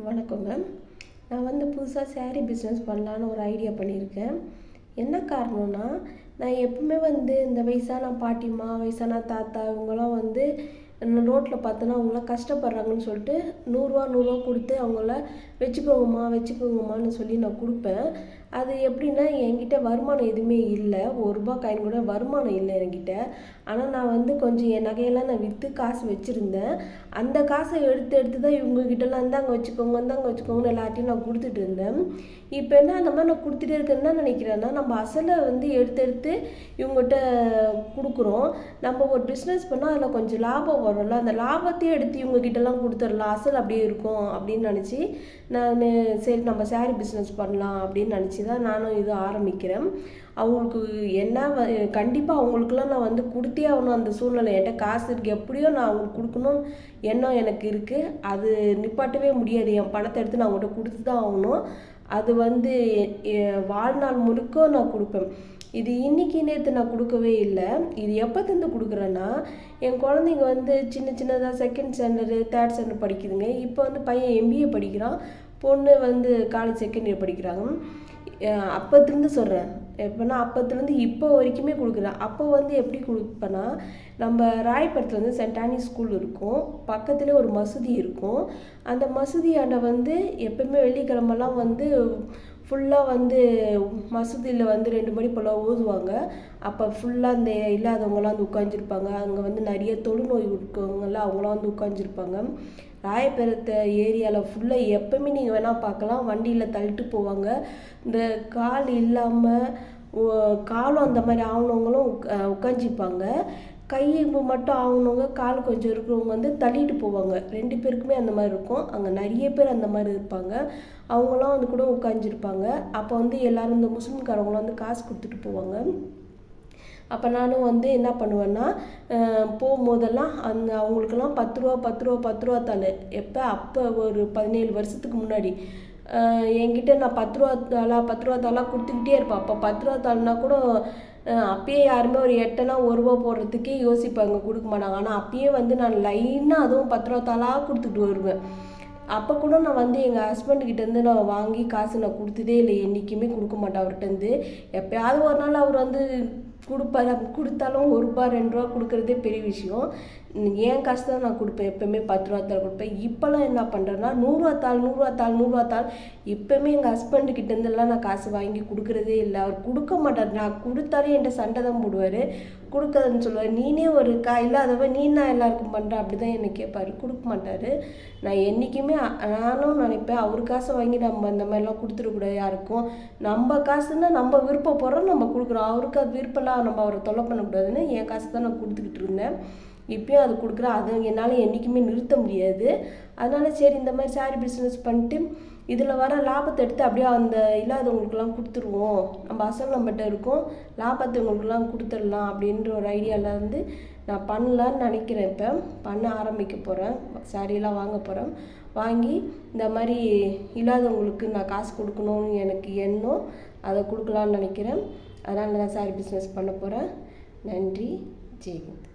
வணக்கங்க. நான் புதுசா சாரீ பிஸ்னஸ் பண்ணலான்னு ஒரு ஐடியா பண்ணியிருக்கேன். என்ன காரணம்னா, நான் எப்பவுமே இந்த வயசான பாட்டிம்மா, வயசான தாத்தா இவங்கலாம் ரோட்டில் பார்த்தோன்னா அவங்களாம் கஷ்டப்படுறாங்கன்னு சொல்லிட்டு ரூ. 100 கொடுத்து அவங்கள வச்சுக்கோங்கம்மா வச்சுக்கோங்கம்மான்னு சொல்லி நான் கொடுப்பேன். அது எப்படின்னா, என்கிட்ட வருமானம் எதுவுமே இல்லை. ரூ. 1 காயின் கூட வருமானம் இல்லை என்கிட்ட. ஆனால் நான் கொஞ்சம் என் நகையெல்லாம் நான் விற்று காசு வச்சுருந்தேன். அந்த காசை எடுத்து தான் இவங்ககிட்டலாம் இந்தாங்க வச்சுக்கோங்கன்னு எல்லாத்தையும் நான் கொடுத்துட்டு இருந்தேன். இப்போ என்ன அந்த மாதிரி நான் கொடுத்துட்டே இருக்கேன்னு என்ன நினைக்கிறேன்னா, நம்ம அசலை எடுத்து இவங்ககிட்ட கொடுக்குறோம். நம்ம ஒரு பிஸ்னஸ் பண்ணால் அதில் கொஞ்சம் லாபம் வரும்ல, அந்த லாபத்தையும் எடுத்து இவங்ககிட்டலாம் கொடுத்துடலாம், அசல் அப்படியே இருக்கும் அப்படின்னு நினச்சி நான் சரி நம்ம சாரீ பிஸ்னஸ் பண்ணலாம் அப்படின்னு நினச்சி தான் நானும் இது ஆரம்பிக்கிறேன். அவங்களுக்கு என்ன கண்டிப்பாக அவங்களுக்குலாம் நான் கொடுத்தே ஆகணும். அந்த சூழ்நிலை என்கிட்ட காசு இருக்குது, எப்படியோ நான் அவங்களுக்கு கொடுக்கணும் எண்ணம் எனக்கு இருக்குது. அது நிப்பாட்டவே முடியாது. என் பணத்தை எடுத்து நான் அவங்கள்ட்ட கொடுத்து தான் ஆகணும். அது வாழ்நாள் முழுக்க நான் கொடுப்பேன். இது இன்றைக்கி நேற்று நான் கொடுக்கவே இல்லை. இது எப்போத்துலேருந்து கொடுக்குறேன்னா, என் குழந்தைங்க சின்னதாக செகண்ட் ஸ்டாண்டர்டு தேர்ட் ஸ்டாண்டர்ட் படிக்குதுங்க. இப்போ பையன் MBA படிக்கிறான், பொண்ணு காலேஜ் செகண்ட் இயர் படிக்கிறாங்க. அப்போத்துலேருந்து சொல்கிறேன். எப்போனா அப்போத்துலேருந்து இப்போ வரைக்குமே கொடுக்குறேன். அப்போ எப்படி கொடுப்பேன்னா, நம்ம ராயபுரத்தில் சென்ட் ஆனிஸ் ஸ்கூல் இருக்கும், பக்கத்துலேயே ஒரு மசூதி இருக்கும். அந்த மசூதியாண்ட எப்போயுமே வெள்ளிக்கிழமெல்லாம் ஃபுல்லாக மசூதியில் 2 மணி போல் ஓதுவாங்க. அப்போ ஃபுல்லாக இந்த இல்லாதவங்களாம் உட்காந்துருப்பாங்க. அங்கே நிறைய தொழுநோய் இருக்கவங்களாம் அவங்களாம் உட்காந்துருப்பாங்க. ராயபுரத்தை ஏரியாவில் ஃபுல்லாக எப்போவுமே நீங்கள் வேணால் பார்க்கலாம். வண்டியில் தள்ளிட்டு போவாங்க. இந்த கால் இல்லாமல் காலும் அந்த மாதிரி ஆகணவங்களும் உட்காந்துப்பாங்க. கை மட்டும் ஆகணவங்க, கால் கொஞ்சம் இருக்கிறவங்க தள்ளிட்டு போவாங்க. 2 பேருக்குமே அந்த மாதிரி இருக்கும். அங்கே நிறைய பேர் அந்த மாதிரி இருப்பாங்க. அவங்களாம் கூட உட்காந்துருப்பாங்க. அப்போ எல்லோரும் இந்த முஸ்லீம்காரவங்களாம் காசு கொடுத்துட்டு போவாங்க. அப்போ நானும் என்ன பண்ணுவேன்னா, போகும்போதெல்லாம் அவங்களுக்கெல்லாம் ரூ. 10 தாள். அப்போ ஒரு 17 வருஷத்துக்கு முன்னாடி என்கிட்ட நான் ரூ. 10 தாளாக கொடுத்துக்கிட்டே இருப்பேன். அப்போ ரூ. 10 தாள்னா கூட அப்பயே யாருமே ஒரு எட்டனா ரூ. 1 போடுறதுக்கே யோசிப்பாங்க, கொடுக்க மாட்டாங்க. ஆனால் அப்பயே நான் லைனாக அதுவும் ரூ. 10 தாளாக கொடுத்துட்டு வருவேன். அப்போ கூட நான் எங்கள் ஹஸ்பண்ட்கிட்டேருந்து நான் வாங்கி காசு நான் கொடுத்ததே இல்லை. என்றைக்குமே கொடுக்க மாட்டேன் அவர்கிட்டருந்து. எப்போயாவது ஒரு நாள் அவர் கொடுப்பாரு. கொடுத்தாலும் ரூ. 1 2 கொடுக்குறதே பெரிய விஷயம். என் காசு தான் நான் கொடுப்பேன். எப்போயுமே ரூ. 10 தாள் கொடுப்பேன். இப்போல்லாம் என்ன பண்ணுறேன்னா, ரூ. 100 தாள் இப்போயுமே எங்கள் ஹஸ்பண்டுக்கிட்டேருந்துலாம் நான் காசு வாங்கி கொடுக்குறதே இல்லை. அவர் கொடுக்க மாட்டார். நான் கொடுத்தாலே என்கிட்ட சண்டை தான் போடுவார். கொடுக்காதுன்னு சொல்லுவார். நீனே ஒரு இல்லாதவ நீ நான் எல்லாருக்கும் பண்ணுறேன் அப்படி தான் என்னை கேட்பார். கொடுக்க மாட்டார். நான் என்றைக்குமே நானும் நினைப்பேன், அவர் காசை வாங்கி நம்ம இந்த மாதிரிலாம் கொடுத்துடக்கூடாது யாருக்கும். நம்ம காசுன்னா நம்ம விருப்பப்படுறோம், நம்ம கொடுக்குறோம். அவருக்கு அது விருப்பம்லாம் நம்ம அவரை தொல்லை பண்ணக்கூடாதுன்னு என் காசு தான் நான் கொடுத்துக்கிட்டு இருந்தேன். இப்போயும் அது கொடுக்குறேன். அது என்னால் என்றைக்குமே நிறுத்த முடியாது. அதனால சரி இந்த மாதிரி சாரீ பிஸ்னஸ் பண்ணிட்டு இதில் வர லாபத்தை எடுத்து அப்படியே அந்த இல்லாதவங்களுக்கெல்லாம் கொடுத்துருவோம். நம்ம அசல் நம்மகிட்ட இருக்கும், லாபத்தை இவங்களுக்கெல்லாம் கொடுத்துடலாம் அப்படின்ற ஒரு ஐடியாவில் நான் பண்ணலான்னு நினைக்கிறேன். இப்போ பண்ண ஆரம்பிக்க போகிறேன். சாரீலாம் வாங்க போகிறேன். வாங்கி இந்த மாதிரி இல்லாதவங்களுக்கு நான் காசு கொடுக்கணும்னு எனக்கு எண்ணம். அதை கொடுக்கலான்னு நினைக்கிறேன். அதனால் நான் சாரீ பிஸ்னஸ் பண்ண போகிறேன். நன்றி. ஜெய்ஹிந்த்.